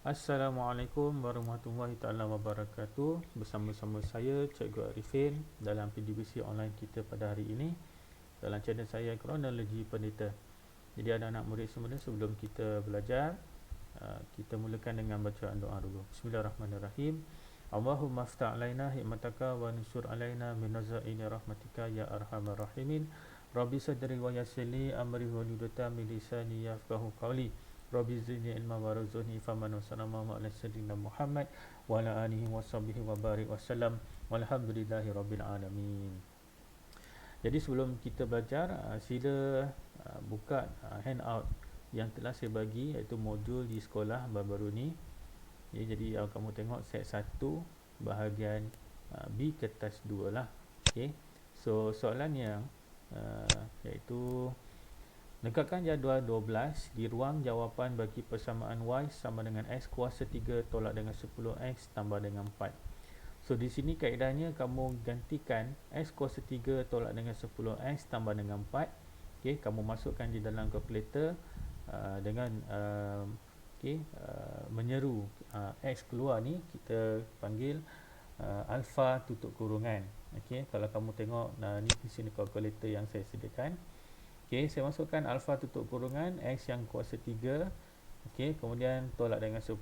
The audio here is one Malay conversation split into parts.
Assalamualaikum warahmatullahi taala wabarakatuh. Bersama-sama saya Cikgu Arifin dalam PDBC online kita pada hari ini dalam channel saya Kronologi Pendeta. Jadi anak-anak murid semua, sebelum kita belajar, kita mulakan dengan bacaan doa dulu. Bismillahirrahmanirrahim. Allahumma aftah alaina hikmataka wa nusur alaina min nazaini rahmatika ya arhamar rahimin. Rabbi sadri wa yassirli amri wa hlul min lisani yafqahu qawli. Rabbi zidni ilma warzuqni faman wasallama ala sayyidina Muhammad wa ala alihi washabbihi wa barik wasallam walhamdulillahi rabbil alamin. Jadi sebelum kita belajar, sila buka handout yang telah saya bagi, iaitu modul di sekolah baru-baru ni. Jadi kamu tengok set 1 bahagian B kertas 2 lah. Okay. So soalan yang iaitu negakkan jadual 12 di ruang jawapan bagi persamaan Y sama dengan X kuasa 3 tolak dengan 10X tambah dengan 4. So di sini kaedahnya kamu gantikan X kuasa 3 tolak dengan 10X tambah dengan 4. Okay, kamu masukkan di dalam kalkulator dengan menyeru X keluar ni kita panggil alfa tutup kurungan. Okay, kalau kamu tengok ni di sini kalkulator yang saya sediakan. Okey, saya masukkan alfa tutup kurungan X yang kuasa 3. Okey, kemudian tolak dengan 10,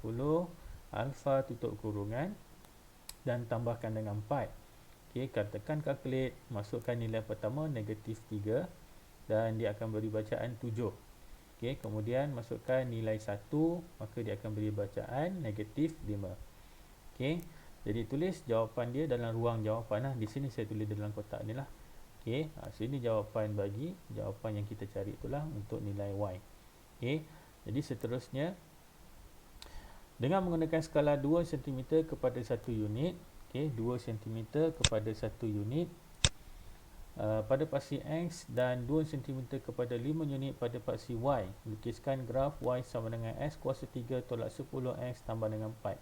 alfa tutup kurungan dan tambahkan dengan 4. Okey, katakan calculate, masukkan nilai pertama negatif 3 dan dia akan beri bacaan 7. Okey, kemudian masukkan nilai 1, maka dia akan beri bacaan negatif 5. Okey, jadi tulis jawapan dia dalam ruang jawapan lah. Di sini saya tulis dalam kotak ni lah. Okey, so ini jawapan bagi jawapan yang kita cari itulah untuk nilai Y. Okey, jadi seterusnya dengan menggunakan skala 2 cm kepada 1 unit, okey, 2 cm kepada 1 unit pada paksi X dan 2 cm kepada 5 unit pada paksi Y. Lukiskan graf Y sama dengan X kuasa 3 tolak 10X tambah dengan 4.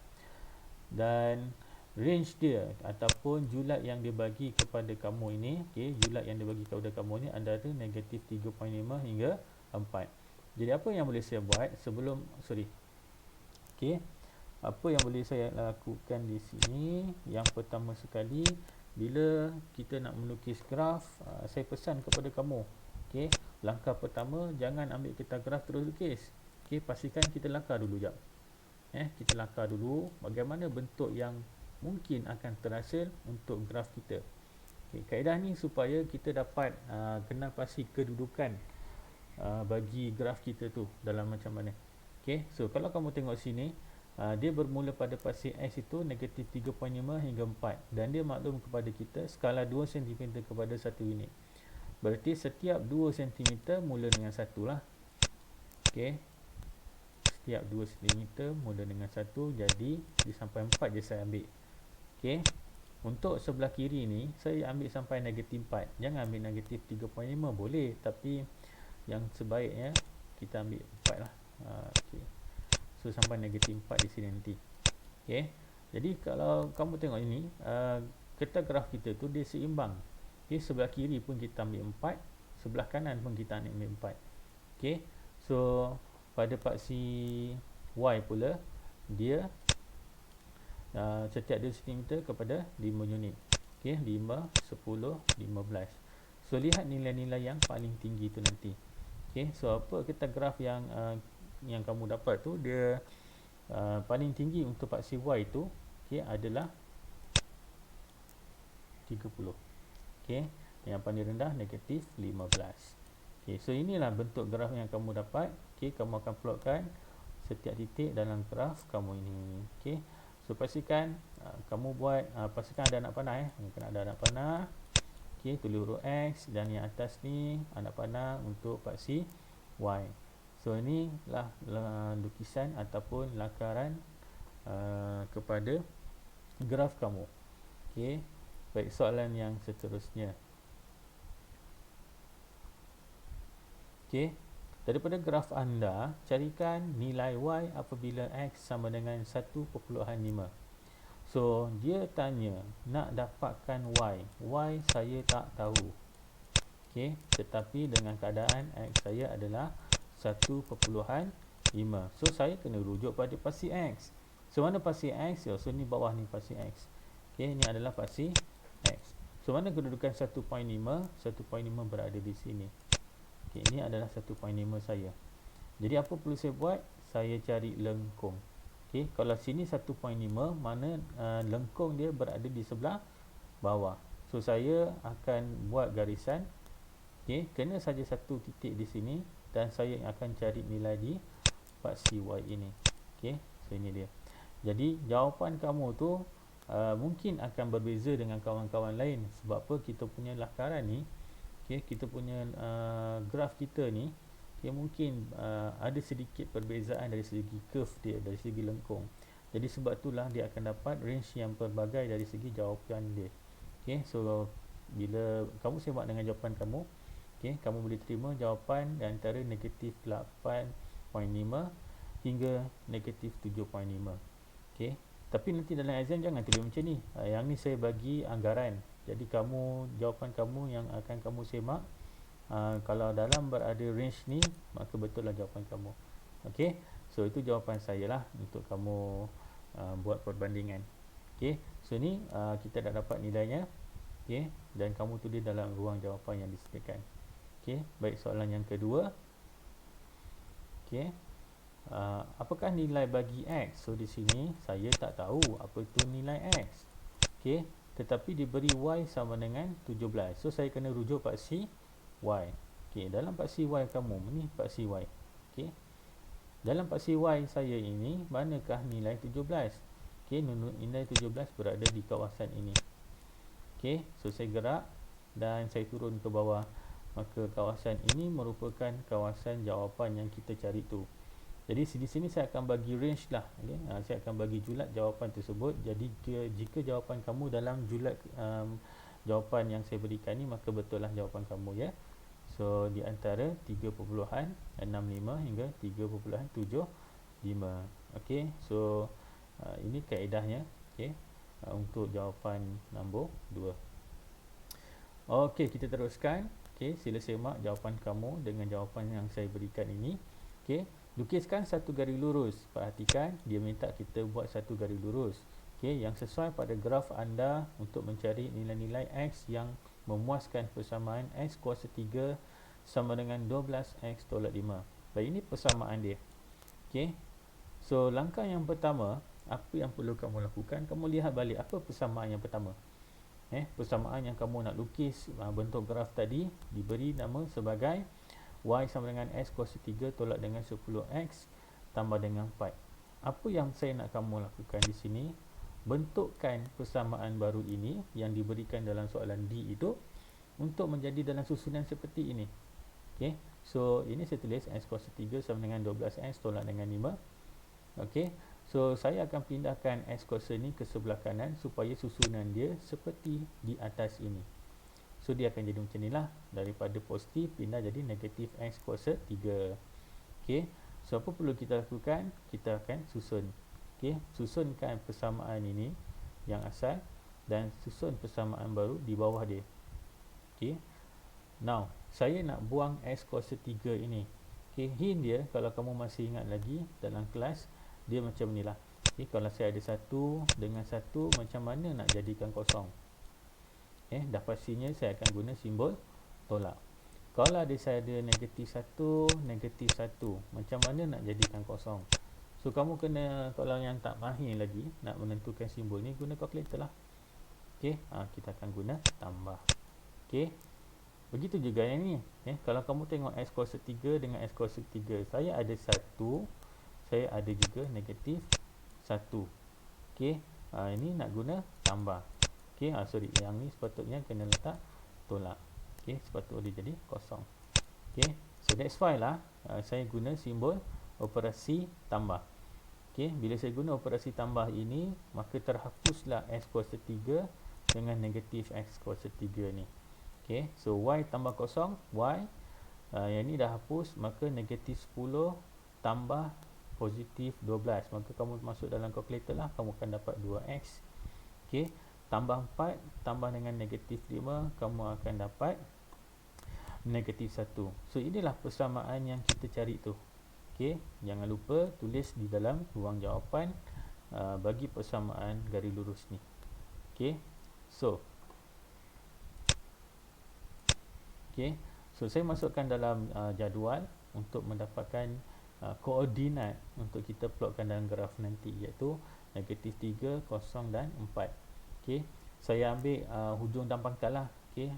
Dan range dia ataupun julat yang dia bagi kepada kamu ini, okey, julat yang dia bagi kepada kamu ini antara negatif 3.5 hingga 4. Jadi apa yang boleh saya buat sebelum okey, apa yang boleh saya lakukan di sini? Yang pertama sekali, bila kita nak melukis graf, saya pesan kepada kamu, okey, langkah pertama jangan ambil kita graf terus lukis. Okey, pastikan kita lakar dulu jap. Kita lakar dulu bagaimana bentuk yang mungkin akan terhasil untuk graf kita. Okay, kaedah ni supaya kita dapat kenal pasti kedudukan bagi graf kita tu dalam macam mana. Okay, so kalau kamu tengok sini, dia bermula pada paksi X itu negatif 3.5 hingga 4 dan dia maklum kepada kita skala 2 cm kepada 1 unit. Berarti setiap 2 cm mula dengan 1 lah. Okay, setiap 2 cm mula dengan 1, jadi dia sampai 4 je saya ambil. Okey, untuk sebelah kiri ni saya ambil sampai negatif 4. Jangan ambil negatif 3.5, boleh, tapi yang sebaiknya kita ambil 4 lah. Okey, so sampai negatif 4 di sini nanti. Okey, jadi kalau kamu tengok ini, kertas graf kita tu dia seimbang. Okey, sebelah kiri pun kita ambil 4, sebelah kanan pun kita ambil 4. Okey, so pada paksi Y pula dia setiap 2 cm kepada 5 unit. Okey, 5, 10, 15. So lihat nilai-nilai yang paling tinggi tu nanti. Okey, so apa kita graf yang kamu dapat tu, dia paling tinggi untuk paksi Y tu, okey, adalah 30. Okey, yang paling rendah negatif 15. Okey, so inilah bentuk graf yang kamu dapat. Okey, kamu akan plotkan setiap titik dalam graf kamu ini. Okey, so pastikan kamu buat, pastikan ada anak panah. Kena ada anak panah. Okey, tulis huruf X dan yang atas ni anak panah untuk paksi Y. So inilah lukisan ataupun lakaran kepada graf kamu. Okey, baik, soalan yang seterusnya. Okey, daripada graf anda, carikan nilai Y apabila X sama dengan 1.5. So, dia tanya nak dapatkan Y. Y saya tak tahu. Okey, tetapi dengan keadaan X saya adalah 1.5. 5. So saya kena rujuk pada pasti X. So mana pasti X? So ni bawah ni pasti X. Okey, ni adalah pasti X. So mana kedudukan 1.5? 1.5 berada di sini. Okey, ini adalah 1.5 saya. Jadi apa perlu saya buat? Saya cari lengkung. Okey, kalau sini 1.5, mana lengkung dia berada di sebelah bawah. So saya akan buat garisan. Okey, kena saja satu titik di sini dan saya akan cari nilai di paksi Y ini. Okey, so ini dia. Jadi jawapan kamu tu mungkin akan berbeza dengan kawan-kawan lain. Sebab apa? Kita punya lakaran ni, okey, kita punya graf kita ni, okay, mungkin ada sedikit perbezaan dari segi curve dia, dari segi lengkung. Jadi sebab itulah dia akan dapat range yang pelbagai dari segi jawapan dia. Okay, so bila kamu semak dengan jawapan kamu, okay, kamu boleh terima jawapan antara negatif 8.5 hingga negatif 7.5. Okay, tapi nanti dalam exam jangan tulis macam ni. Yang ni saya bagi anggaran. Jadi jawapan kamu yang akan kamu semak, kalau dalam berada range ni, maka betul lah jawapan kamu. Okey, so itu jawapan saya lah untuk kamu buat perbandingan. Okey, so ni kita dah dapat nilainya. Okey, dan kamu tulis dalam ruang jawapan yang disediakan. Okey, baik, soalan yang kedua. Okey, apakah nilai bagi X? So di sini saya tak tahu apa itu nilai X. Okey, tetapi diberi Y sama dengan 17. So saya kena rujuk paksi Y. Okey, dalam paksi Y kamu, ni paksi Y. Okey, dalam paksi Y saya ini, manakah nilai 17? Okey, nilai 17 berada di kawasan ini. Okey, so saya gerak dan saya turun ke bawah. Maka kawasan ini merupakan kawasan jawapan yang kita cari tu. Jadi di sini saya akan bagi range lah. Okay? Saya akan bagi julat jawapan tersebut. Jadi jika jawapan kamu dalam julat jawapan yang saya berikan ni, maka betul lah jawapan kamu, ya. So di antara 3.65 hingga 3.75. Okey, so ini kaedahnya, okey, untuk jawapan nombor 2. Okey, kita teruskan. Okey, sila semak jawapan kamu dengan jawapan yang saya berikan ini. Okey, lukiskan satu garis lurus. Perhatikan, dia minta kita buat satu garis lurus, okey, yang sesuai pada graf anda untuk mencari nilai-nilai X yang memuaskan persamaan X kuasa 3 sama dengan 12X tolak 5. Baik, ini persamaan dia. Okey, so langkah yang pertama, apa yang perlu kamu lakukan? Kamu lihat balik apa persamaan yang pertama. Persamaan yang kamu nak lukis bentuk graf tadi diberi nama sebagai Y sama dengan X kuasa 3 tolak dengan 10X tambah dengan 4. Apa yang saya nak kamu lakukan di sini, bentukkan persamaan baru ini yang diberikan dalam soalan D itu untuk menjadi dalam susunan seperti ini. Okey, so ini saya tulis X kuasa 3 sama dengan 12X tolak dengan 5. Okey, so saya akan pindahkan X kuasa ni ke sebelah kanan supaya susunan dia seperti di atas ini. So dia akan jadi macam ni lah. Daripada positif pindah jadi negatif X kuasa 3. Okey, so apa perlu kita lakukan? Kita akan susun. Okey, susunkan persamaan ini yang asal dan susun persamaan baru di bawah dia. Okey, now saya nak buang X kuasa 3 ini. Okey, hint dia, kalau kamu masih ingat lagi dalam kelas, dia macam ni lah. Okey, kalau saya ada 1 dengan 1, macam mana nak jadikan kosong? Dah pastinya saya akan guna simbol tolak. Kalau saya ada negatif 1, negatif 1, macam mana nak jadikan kosong? So kamu kena, kalau yang tak mahir lagi nak menentukan simbol ni, guna kalkulator lah. Okey, kita akan guna tambah. Okey, begitu juga yang ni. Kalau kamu tengok X kuasa 3 dengan X kuasa 3, saya ada 1, saya ada juga negatif 1. Okey, ini nak guna tambah. Okey, sorry, yang ni sepatutnya kena letak tolak. Okey, sepatutnya dia jadi kosong. Okey, so that's why lah saya guna simbol operasi tambah. Okey, bila saya guna operasi tambah ini, maka terhapuslah X kuasa 3 dengan negatif X kuasa 3 ni. Okey, so Y tambah kosong, Y, yang ni dah hapus, maka negatif 10 tambah positif 12. Maka kamu masuk dalam kalkulator lah, kamu akan dapat 2X. Okey, tambah 4 tambah dengan negatif 5, kamu akan dapat negatif 1. So inilah persamaan yang kita cari tu. Okey, jangan lupa tulis di dalam ruang jawapan bagi persamaan garis lurus ni. Okey. So, saya masukkan dalam jadual untuk mendapatkan koordinat untuk kita plotkan dalam graf nanti, iaitu negatif 3, 0 dan 4. Okey, saya ambil hujung dan pangkal lah. Okey,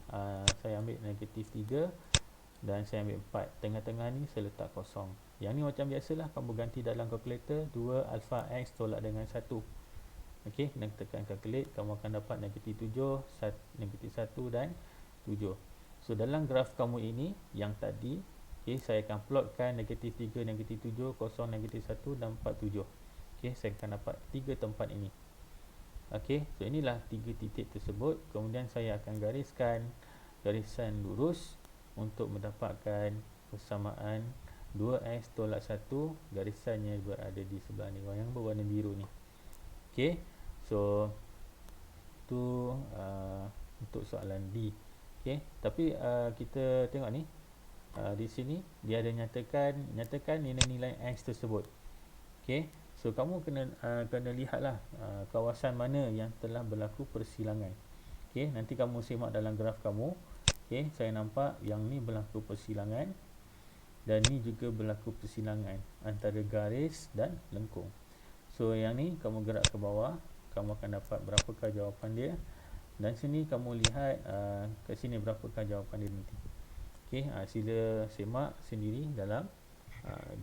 saya ambil negatif 3 dan saya ambil 4. Tengah-tengah ni saya letak kosong. Yang ni macam biasalah, kamu ganti dalam kalkulator 2 alpha x tolak dengan 1. Okey, dan tekan calculate, kamu akan dapat negatif 7, negatif 1 dan 7. So dalam graf kamu ini yang tadi, okey, saya akan plotkan negatif 3, negatif 7, 0, negatif 1 dan 4, 7. Okey, saya akan dapat 3 tempat ini. Okey, so inilah 3 titik tersebut. Kemudian saya akan gariskan garisan lurus untuk mendapatkan persamaan 2x tolak 1, garisannya berada di sebelah ni, yang berwarna biru ni. Okey, so tu untuk soalan D. Okey, tapi kita tengok ni, di sini dia ada nyatakan nilai-nilai x tersebut. Okey, so kamu kena lihatlah kawasan mana yang telah berlaku persilangan. Okey, nanti kamu simak dalam graf kamu. Okey, saya nampak yang ni berlaku persilangan dan ni juga berlaku persilangan antara garis dan lengkung. So yang ni kamu gerak ke bawah, kamu akan dapat berapakah jawapan dia, dan sini kamu lihat kat sini berapakah jawapan dia nanti. Okey, sila semak sendiri dalam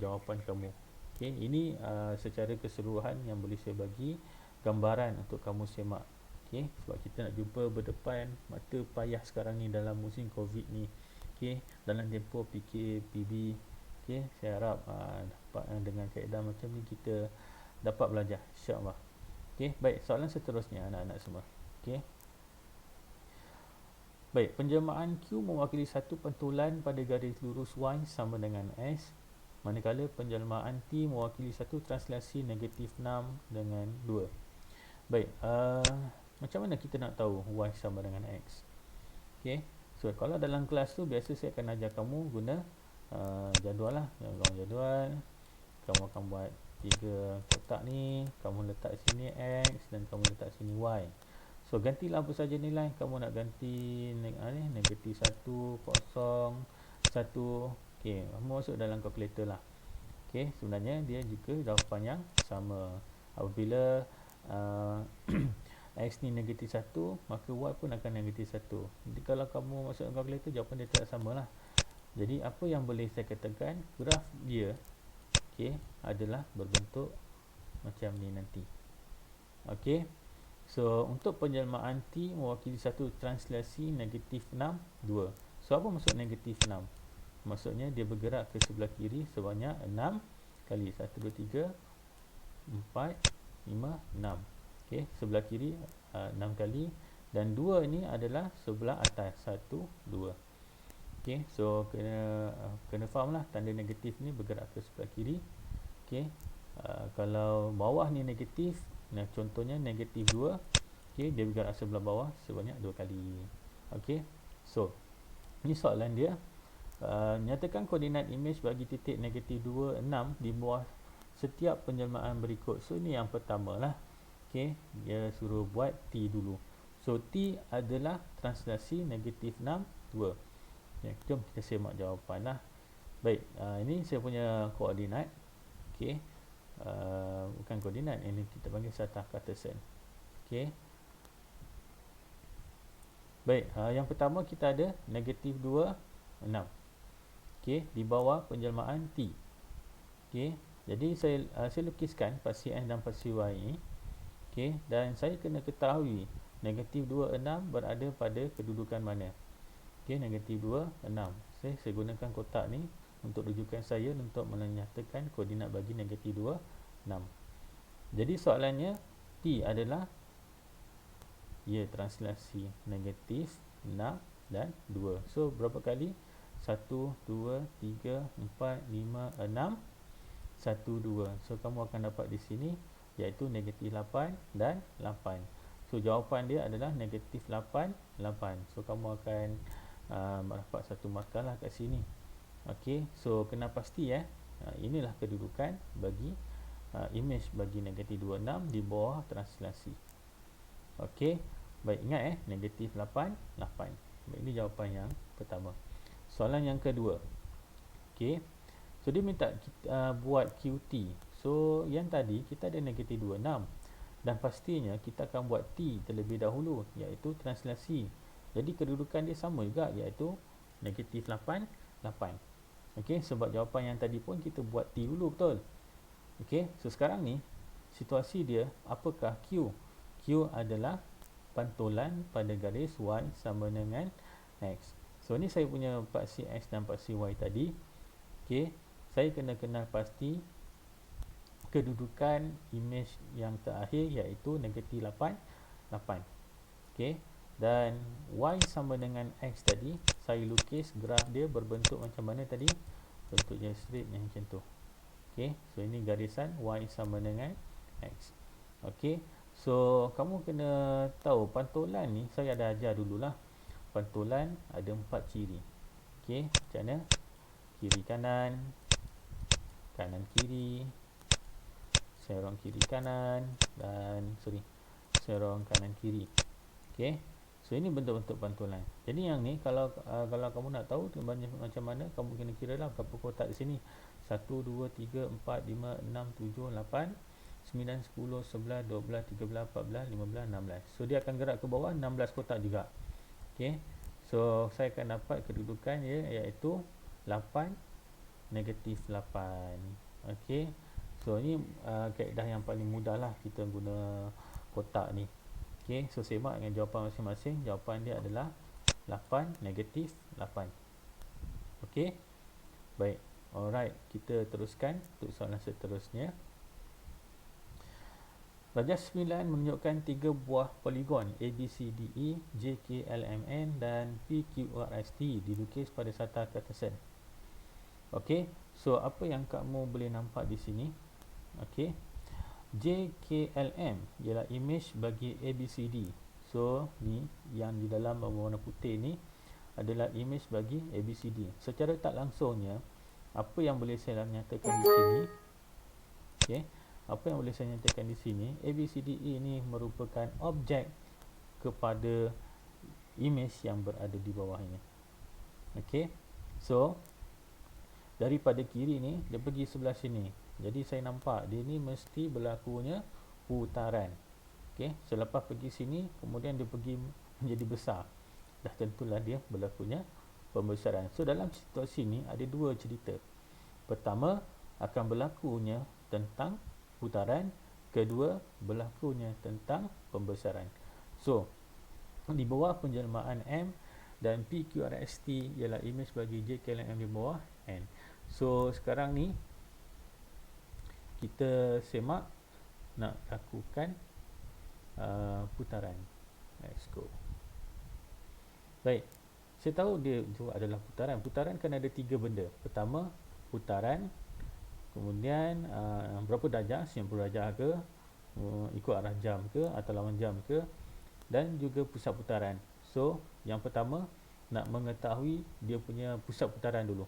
jawapan kamu. Okey, ini secara keseluruhan yang boleh saya bagi gambaran untuk kamu semak. Okey, sebab kita nak jumpa berdepan mata payah sekarang ni dalam musim Covid ni. Okey, dalam tempoh PKPB. Okey, saya harap dapat dengan kaedah macam ni kita dapat belajar, insya-Allah. Okey, baik, soalan seterusnya anak-anak semua. Okey. Baik, penjelmaan Q mewakili satu pentolan pada garis lurus Y sama dengan S, manakala penjelmaan T mewakili satu translasi negatif 6 dengan 2. Baik, macam mana kita nak tahu Y sama dengan X? Okey, so kalau dalam kelas tu biasa saya akan ajar kamu guna jadual lah. Jadual, kamu akan buat 3 kotak ni, kamu letak sini X dan kamu letak sini Y. So gantilah apa saja nilai. Kamu nak ganti negatif 1, 0, 1. Okey, kamu masuk dalam kalkulator lah. Okey, sebenarnya dia juga jawapan yang sama. Apabila X ni negatif 1, maka Y pun akan negatif 1. Jadi kalau kamu masuk dalam kalkulator, jawapan dia tak sama lah. Jadi apa yang boleh saya katakan, graf dia adalah berbentuk macam ni nanti. Okey, so untuk penjelmaan T mewakili satu translasi negatif 6, 2. So apa maksud negatif 6? Maksudnya dia bergerak ke sebelah kiri sebanyak 6 kali. 1, 2, 3, 4, 5, 6. Okey, sebelah kiri 6 kali, dan 2 ni adalah sebelah atas, 1, 2. Okey, so kena faham lah, tanda negatif ni bergerak ke sebelah kiri. Okey, kalau bawah ni negatif, nah contohnya negatif 2, okey, dia bergerak sebelah bawah sebanyak 2 kali. Okey, so ni soalan dia. Nyatakan koordinat imej bagi titik negatif 2, 6 di bawah setiap penjelmaan berikut. So ni yang pertama lah. Okey, dia suruh buat T dulu. So T adalah translasi negatif 6, 2. Ya, jom kita semak jawapan lah. Baik, ini saya punya koordinat. Okey, bukan koordinat, ini kita panggil satah Cartesian. Okey, baik, yang pertama kita ada negatif 2, 6. Okey, di bawah penjelmaan T. Okey, jadi saya lukiskan pasti N dan pasti Y ini. Okey, dan saya kena ketahui negatif 2, 6 berada pada kedudukan mana. Okey, negatif 2, 6. Saya gunakan kotak ni untuk rujukan saya untuk menyatakan koordinat bagi negatif 2, 6. Jadi soalannya, T adalah translasi negatif 6 dan 2. So berapa kali? 1, 2, 3, 4, 5, 6, 1, 2. So kamu akan dapat di sini iaitu negatif 8 dan 8. So jawapan dia adalah negatif 8, 8. So kamu akan dapat satu markah lah kat sini. Okey, so kena pasti Inilah kedudukan bagi image bagi negatif 26 di bawah translasi. Okey, baik, ingat negatif 8, 8. Baik, ini jawapan yang pertama. Soalan yang kedua. Okey, so dia minta kita buat QT. So yang tadi kita ada negatif 26 dan pastinya kita akan buat T terlebih dahulu, iaitu translasi. Jadi kedudukan dia sama juga, iaitu negatif 8, 8. Okey, sebab jawapan yang tadi pun kita buat T dulu, betul? Okey, so sekarang ni situasi dia apakah Q? Q adalah pantulan pada garis Y sama dengan X. So ni saya punya paksi X dan paksi Y tadi. Okey, saya kena kenal pasti kedudukan image yang terakhir, iaitu negatif 8, 8. Okey, dan Y sama dengan X tadi, saya lukis graf dia berbentuk macam mana tadi? Bentuknya straight yang macam tu. Okey, so ini garisan Y sama dengan X. Okey, so kamu kena tahu pantulan ni, saya ada ajar dululah. Pantulan ada 4 ciri. Okey, macam mana? Kiri kanan, kanan kiri, serong kiri kanan, dan serong kanan kiri. Okey, so ini bentuk-bentuk pantulan. Jadi yang ni kalau kamu nak tahu macam mana, kamu kena kira lah berapa kotak di sini. 1, 2, 3, 4, 5, 6, 7, 8, 9, 10, 11, 12, 13, 14, 15, 16. So dia akan gerak ke bawah 16 kotak juga. Okey, so saya akan dapat kedudukan dia, iaitu 8, negatif 8. Okey, so ni kaedah yang paling mudah lah kita guna kotak ni. Okey, so semak dengan jawapan masing-masing. Jawapan dia adalah 8, negatif 8. Okey, baik, alright, kita teruskan untuk soalan seterusnya. Rajas 9 menunjukkan 3 buah poligon ABCDE, JKLMN dan PQRST dilukis pada sata Cartesian. Okey, so apa yang kamu boleh nampak di sini? Okey, JKLM ialah image bagi ABCD. So ni yang di dalam berwarna putih ni adalah image bagi ABCD. Secara tak langsungnya, apa yang boleh saya nyatakan di sini? Okey, apa yang boleh saya nyatakan di sini, ABCDE ini merupakan objek kepada image yang berada di bawah ini. Okey, so daripada kiri ni dia pergi sebelah sini, jadi saya nampak dia ni mesti berlakunya putaran. Okey, selepas pergi sini kemudian dia pergi menjadi besar, dah tentulah dia berlakunya pembesaran. So dalam situasi ni ada dua cerita. Pertama, akan berlakunya tentang putaran, kedua berlakunya tentang pembesaran. So di bawah penjelmaan M dan PQRST ialah image bagi JKLM di bawah N. So sekarang ni kita semak nak lakukan putaran. Let's go. Baik, saya tahu dia itu adalah putaran. Putaran kan ada 3 benda. Pertama, putaran, kemudian berapa darjah, 90 darjah ke, ikut arah jam ke atau lawan jam ke, dan juga pusat putaran. So yang pertama, nak mengetahui dia punya pusat putaran dulu.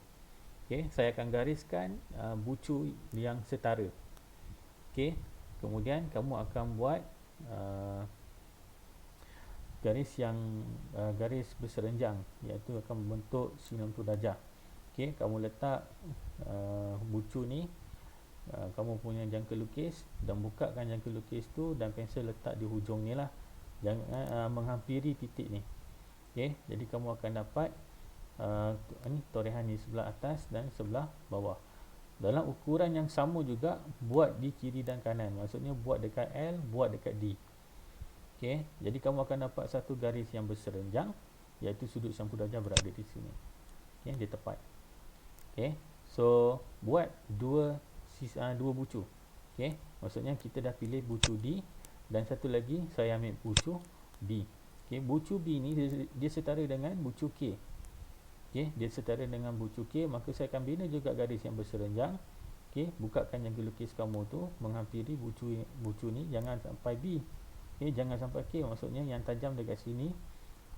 Okey, saya akan gariskan bucu yang setara. Okey, kemudian kamu akan buat garis yang garis berserenjang, iaitu akan membentuk 90 darjah. Okey, kamu letak bucu ni, kamu punya jangka lukis, dan bukakan jangka lukis tu dan pensel letak di hujung ni lah, jangan menghampiri titik ni. Okey, jadi kamu akan dapat ni torehan di sebelah atas dan sebelah bawah. Dalam ukuran yang sama juga, buat di kiri dan kanan. Maksudnya buat dekat L, buat dekat D. Okey, jadi kamu akan dapat satu garis yang berserenjang, iaitu sudut 90 darjah berada di sini. Okey, dia tepat. Okey, so buat dua bucu. Okey, maksudnya kita dah pilih bucu D, dan satu lagi saya ambil bucu B. Okey, bucu B ni dia setara dengan bucu K. Okey, dia setara dengan bucu K, maka saya akan bina juga garis yang berserenjang. Okey, bukakan jangka lukis kamu tu menghampiri bucu ni, jangan sampai B. Okey, jangan sampai K, maksudnya yang tajam dekat sini,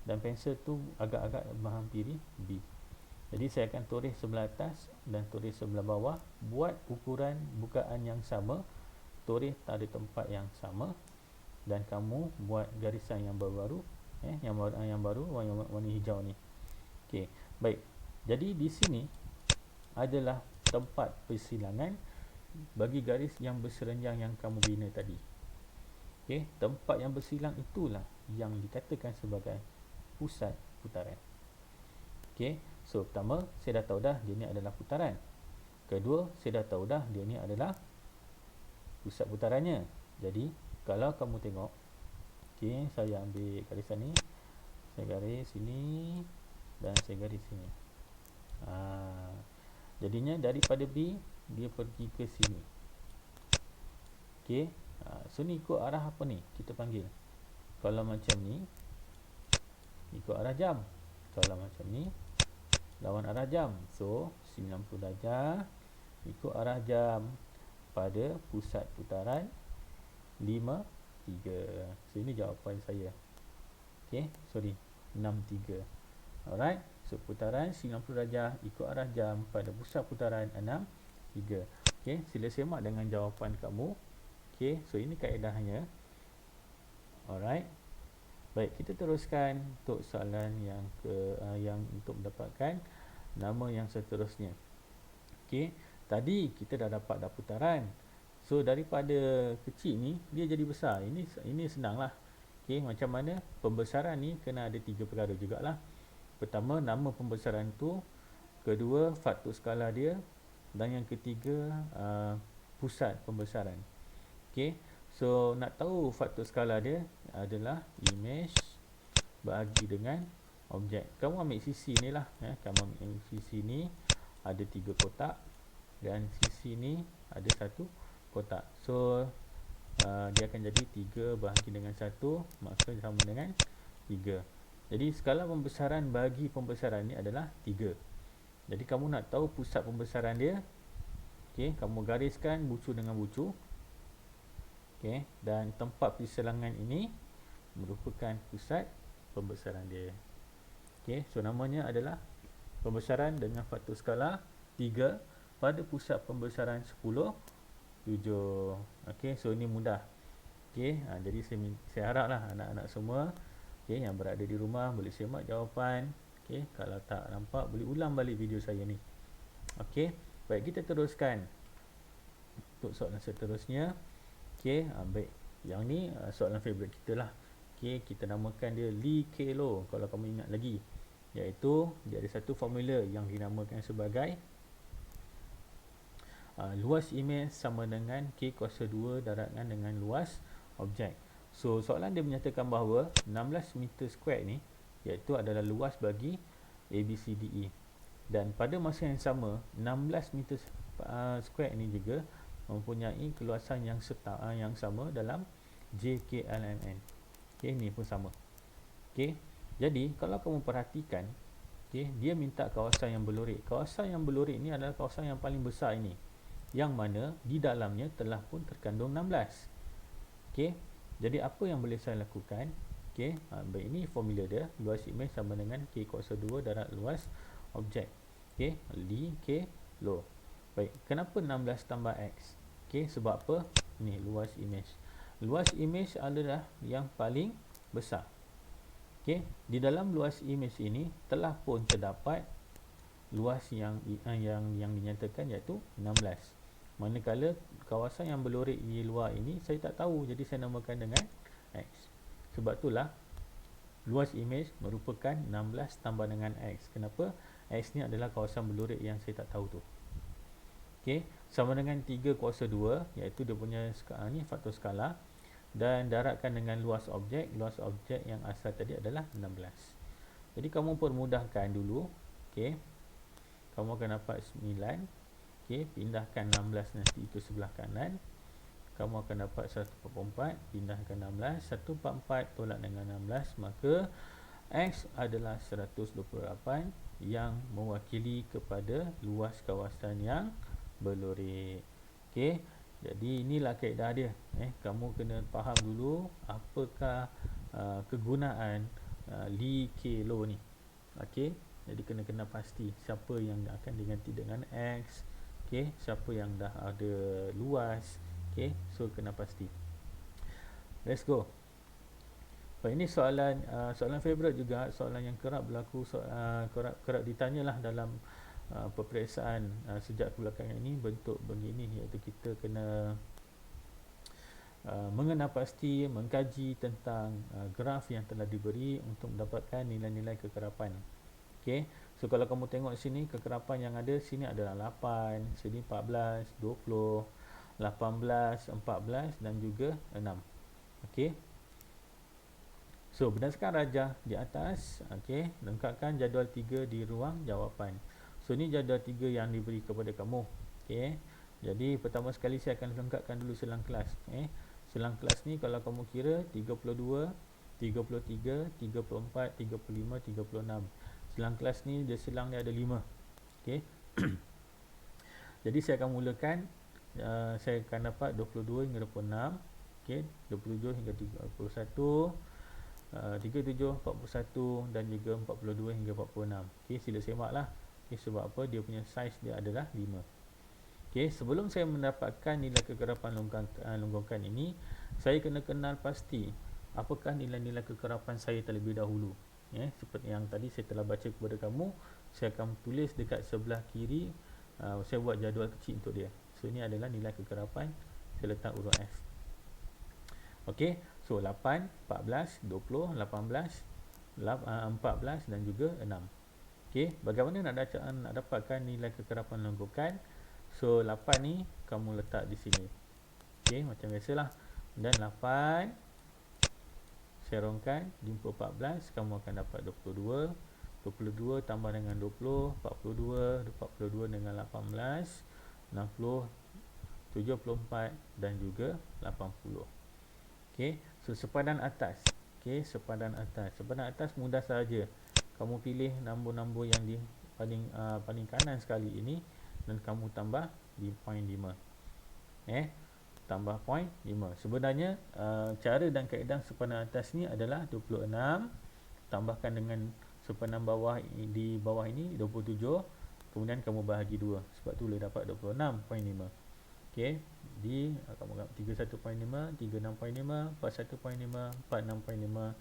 dan pensel tu agak-agak menghampiri B. Jadi saya akan tulis sebelah atas dan tulis sebelah bawah, buat ukuran bukaan yang sama, tulis pada tempat yang sama, dan kamu buat garisan yang baru-baru, yang baru warna hijau ni. Okey, baik. Jadi di sini adalah tempat persilangan bagi garis yang berserenjang yang kamu bina tadi. Okey, tempat yang bersilang itulah yang dikatakan sebagai pusat putaran. Okey, so pertama saya dah tahu dah dia ni adalah putaran. Kedua, saya dah tahu dah dia ni adalah pusat putarannya. Jadi kalau kamu tengok, okey, saya ambil garisan ni, saya garis sini dan saya garis sini. Jadinya daripada B dia pergi ke sini. Okey, so ni ikut arah apa ni kita panggil. Kalau macam ni ikut arah jam, kalau macam ni lawan arah jam. So 90 darjah ikut arah jam pada pusat putaran 53. So ini jawapan saya. Okey, sorry, 63. Alright, so putaran 90 darjah ikut arah jam pada pusat putaran 63. Okey, sila semak dengan jawapan kamu. Okey, so ini kaedahnya. Alright. Baik, kita teruskan untuk soalan yang untuk mendapatkan nama yang seterusnya. Okey, tadi kita dah dapat dah putaran. So daripada kecil ni dia jadi besar. Ini senanglah. Okey, macam mana? Pembesaran ni kena ada 3 perkara jugalah. Pertama, nama pembesaran tu, kedua, faktor skala dia, dan yang ketiga, pusat pembesaran. Okey, so nak tahu faktor skala dia adalah image bahagi dengan objek. Kamu ambil sisi ni lah, kamu ambil sisi ni ada 3 kotak dan sisi ni ada 1 kotak. So dia akan jadi 3 bahagi dengan 1, maka sama dengan 3. Jadi skala pembesaran bagi pembesaran ni adalah 3. Jadi kamu nak tahu pusat pembesaran dia, okey, kamu gariskan bucu dengan bucu. Okey, dan tempat persilangan ini merupakan pusat pembesaran dia. Okey, so namanya adalah pembesaran dengan faktor skala 3 pada pusat pembesaran 10, 7. Okey, so ini mudah. Okey, jadi saya haraplah anak-anak semua, okey, yang berada di rumah boleh semak jawapan. Okey, kalau tak nampak boleh ulang balik video saya ni. Okey, baik, kita teruskan untuk soalan seterusnya. Okey, baik. Yang ni soalan favourite kita lah. Okey, kita namakan dia Lee Kelo kalau kamu ingat lagi. Iaitu dia ada satu formula yang dinamakan sebagai luas imej sama dengan K kuasa 2 darabkan dengan luas objek. So soalan dia menyatakan bahawa 16 meter square ni iaitu adalah luas bagi ABCDE. Dan pada masa yang sama 16 meter square ni juga mempunyai keluasan yang sama dalam JKLMN. Okey, ni pun sama. Okey, jadi kalau kamu perhatikan, okey, dia minta kawasan yang berlorik. Kawasan yang berlorik ni adalah kawasan yang paling besar ini, yang mana di dalamnya telah pun terkandung 16. Okey, jadi apa yang boleh saya lakukan? Okey, baik, ini formula dia. Luas imej sama dengan K kuasa 2 darab luas objek. Okey, Lee K Lo. Baik, kenapa 16 tambah X? Okey, sebab apa? Ni luas imej. Luas imej adalah yang paling besar. Okey, di dalam luas imej ini telah pun terdapat luas yang dinyatakan iaitu 16. Manakala kawasan yang berlorik di luar ini saya tak tahu, jadi saya namakan dengan X. Sebab itulah luas imej merupakan 16 tambah dengan X. Kenapa? X ni adalah kawasan berlorik yang saya tak tahu tu. Okey, sama dengan 3 kuasa 2 iaitu dia punya ni faktor skala, dan darabkan dengan luas objek. Luas objek yang asal tadi adalah 16. Jadi kamu permudahkan dulu. Okey, kamu akan dapat 9. Okey, pindahkan 16 nanti ke sebelah kanan. Kamu akan dapat 144, pindahkan 16, 144 tolak dengan 16, maka X adalah 128 yang mewakili kepada luas kawasan yang berlorik. Okey, jadi inilah kaedah dia. Kamu kena faham dulu apakah kegunaan Lee K Lo ni. Okey, Jadi kena pasti siapa yang akan diganti dengan X. Okey, siapa yang dah ada luas. Okey, so kena pasti. Let's go. Ini soalan favorite juga, soalan yang kerap berlaku, kerap ditanyalah dalam peperiksaan sejak kebelakangan ini, bentuk begini, iaitu kita kena mengenal pasti, mengkaji tentang graf yang telah diberi untuk mendapatkan nilai-nilai kekerapan. Okey, so kalau kamu tengok sini, kekerapan yang ada sini adalah 8, sini 14, 20, 18, 14 dan juga 6. Okey, so berdasarkan rajah di atas, okey, lengkapkan jadual 3 di ruang jawapan. So ni jadual 3 yang diberi kepada kamu. Okey, jadi pertama sekali saya akan lengkapkan dulu selang kelas. Selang kelas ni kalau kamu kira 32, 33, 34, 35, 36. Selang kelas ni dia selang dia ada 5. Okey. Jadi saya akan mulakan, saya akan dapat 22 hingga 26. Okey, 27 hingga 31, 37, 41 dan juga 42 hingga 46. Okey, sila semaklah. Okey, sebab apa? Dia punya saiz dia adalah 5. Okey, sebelum saya mendapatkan nilai kekerapan longgokan ini, saya kena kenal pasti apakah nilai-nilai kekerapan saya terlebih dahulu. Seperti yang tadi saya telah baca kepada kamu, saya akan tulis dekat sebelah kiri, saya buat jadual kecil untuk dia. So ini adalah nilai kekerapan, saya letak urut F. Okey, so 8, 14, 20, 18, 14 dan juga 6. Okey, bagaimana nak dapatkan nilai kekerapan longgokan? So 8 ni kamu letak di sini. Okey, macam biasalah. Dan 8 serongkan jumpa 14, kamu akan dapat 22. 22 tambah dengan 20, 42, 42 dengan 18, 60, 74 dan juga 80. Okey, so sepadan atas. Okey, sepadan atas. Sepadan atas mudah saja. Kamu pilih nombor-nombor yang di paling kanan sekali ini dan kamu tambah di point 5. Tambah point 5. Sebenarnya cara dan kaedah sepadan atas ni adalah 26 tambahkan dengan sepadan bawah, di bawah ini 27, kemudian kamu bahagi 2. Sebab tu boleh dapat 26.5. Okey, di kamu 31.5, 36.5, 41.5, 46.5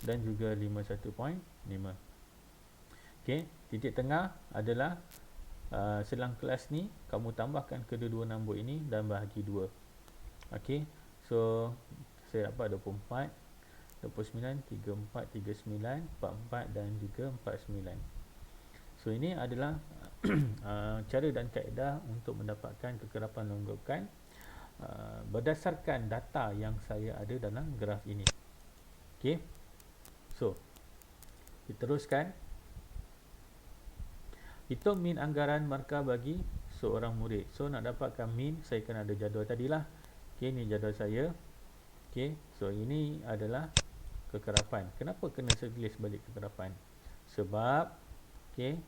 dan juga 51.5. Okey, titik tengah adalah selang kelas ni kamu tambahkan kedua-dua nombor ini dan bahagi 2. Okey, so saya dapat 24, 29, 34, 39, 44 dan juga 49. So ini adalah cara dan kaedah untuk mendapatkan kekerapan longgokan berdasarkan data yang saya ada dalam graf ini. Okey, so kita teruskan. Hitung min anggaran markah bagi seorang murid. So nak dapatkan min, saya kena ada jadual tadilah. Okey, ni jadual saya. Okey, so ini adalah kekerapan. Kenapa kena saya tulis balik kekerapan? Sebab okey,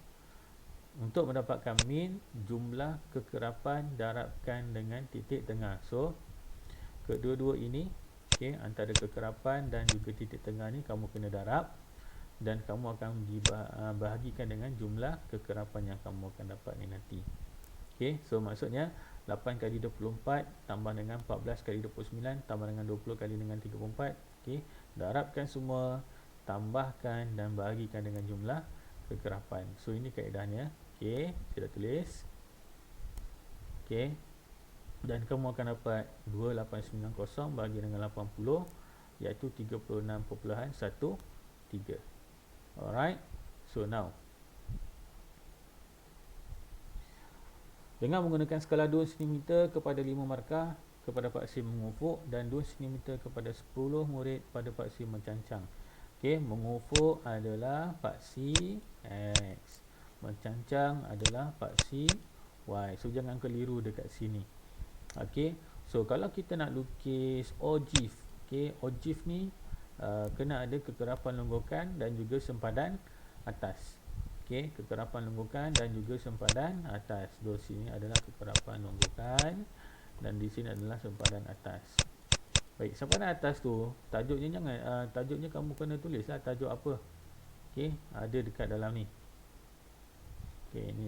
untuk mendapatkan min, jumlah kekerapan darabkan dengan titik tengah. So kedua-dua ini, okey, antara kekerapan dan juga titik tengah ni kamu kena darab dan kamu akan dibahagikan dengan jumlah kekerapan yang kamu akan dapat ni nanti. Okey, so maksudnya 8 kali 24 tambah dengan 14 kali 29 tambah dengan 20 kali dengan 34. Okey, darabkan semua, tambahkan dan bahagikan dengan jumlah kekerapan. So ini kaedahnya. Okey, saya dah tulis. Okey, dan kamu akan dapat 2890 bagi dengan 80 iaitu 36.13. Alright, so now dengan menggunakan skala 2 cm kepada 5 markah kepada paksi mengufuk dan 2 cm kepada 10 murid pada paksi mencancang. Okey, mengufuk adalah paksi X, mencancang adalah paksi Y. So jangan keliru dekat sini. Okey, so kalau kita nak lukis ogive, okey, ogive ni kena ada kekerapan longgokan dan juga sempadan atas. Okey, kekerapan longgokan dan juga sempadan atas. Di sini adalah kekerapan longgokan dan di sini adalah sempadan atas. Baik, sempadan atas tu tajuknya tajuknya kamu kena tulislah tajuk apa. Okey, ada dekat dalam ni. Okey, ni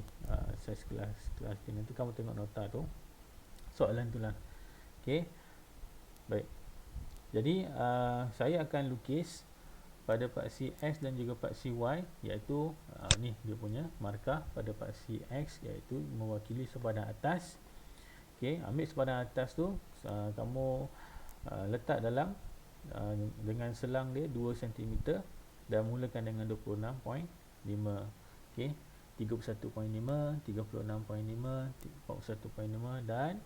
saiz kelas dia. Nanti kamu tengok nota tu. Soalan tu lah. Okey. Baik. Jadi saya akan lukis pada paksi X dan juga paksi Y, iaitu ni dia punya markah pada paksi X, iaitu mewakili sepadan atas. Okey, ambil sepadan atas tu, kamu letak dalam dengan selang dia 2 cm dan mulakan dengan 26.5. Okey, 31.5, 36.5, 41.5 dan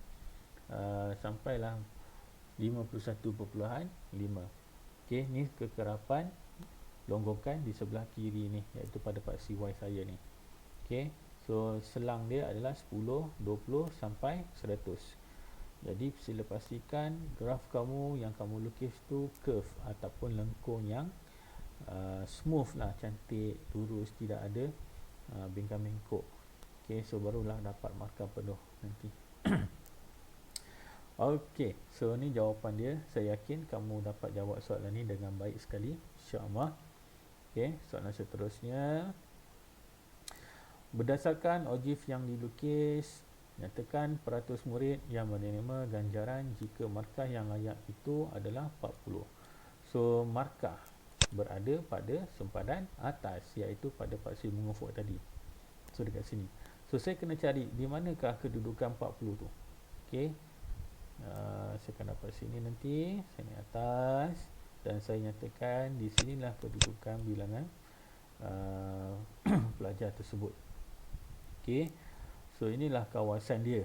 sampailah 51.5. Okey, ni kekerapan longgokan di sebelah kiri ni, iaitu pada paksi Y saya ni. Okey, so selang dia adalah 10, 20 sampai 100. Jadi sila pastikan graf kamu yang kamu lukis tu curve ataupun lengkung yang smooth lah, cantik, lurus, tidak ada bingkai bengkok. Okey, so barulah dapat markah penuh nanti. Okey, so ni jawapan dia. Saya yakin kamu dapat jawab soalan ni dengan baik sekali, insya-Allah. Okey, soalan seterusnya. Berdasarkan objek yang dilukis, nyatakan peratus murid yang menerima ganjaran jika markah yang layak itu adalah 40. So, markah berada pada sempadan atas, iaitu pada paksi mengufuk tadi. So, dekat sini. So, saya kena cari di manakah kedudukan 40 tu. Okey. Saya akan dapat sini nanti. Saya naik atas dan saya nyatakan di sinilah kedudukan bilangan pelajar tersebut. Okey. So inilah kawasan dia.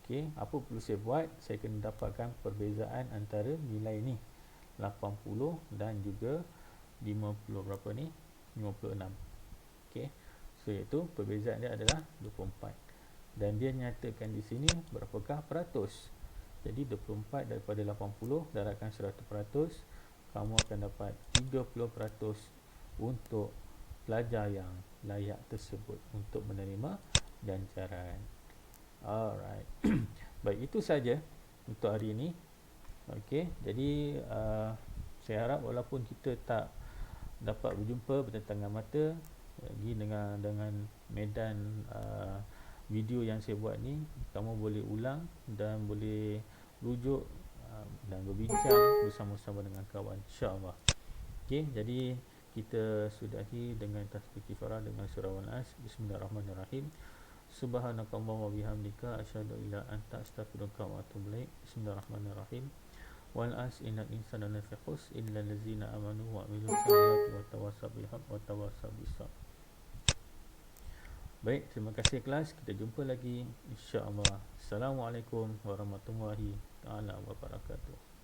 Okey, apa perlu saya buat? Saya kena dapatkan perbezaan antara nilai ni 80 dan juga 50 berapa ni? 56. Okey. So iaitu perbezaan dia adalah 24. Dan dia nyatakan di sini berapakah peratus. Jadi 24 daripada 80 darabkan 100%, kamu akan dapat 30% untuk pelajar yang layak tersebut untuk menerima ganjaran. Alright. Baik, itu saja untuk hari ini. Okey, jadi saya harap walaupun kita tak dapat berjumpa bertentangan mata lagi dengan medan video yang saya buat ni, kamu boleh ulang dan boleh rujuk dan berbincang bersama-sama dengan kawan, insya-Allah. Okey, jadi kita sudahi dengan tasbih kifarah dengan surah Al-As. Bismillahirrahmanirrahim. Subhanakallahumma wa bihamdika asyhadu an la ilaha illa anta astaghfiruka wa atubu ilaik. Bismillahirrahmanirrahim. Wal 'asri innal insana lafi khusr illa allazina amanu wa 'amilus solihati wa tawassaw bil haqqi wa tawassaw bis sabr. Baik, terima kasih kelas. Kita jumpa lagi insya-Allah. Assalamualaikum warahmatullahi taala wabarakatuh.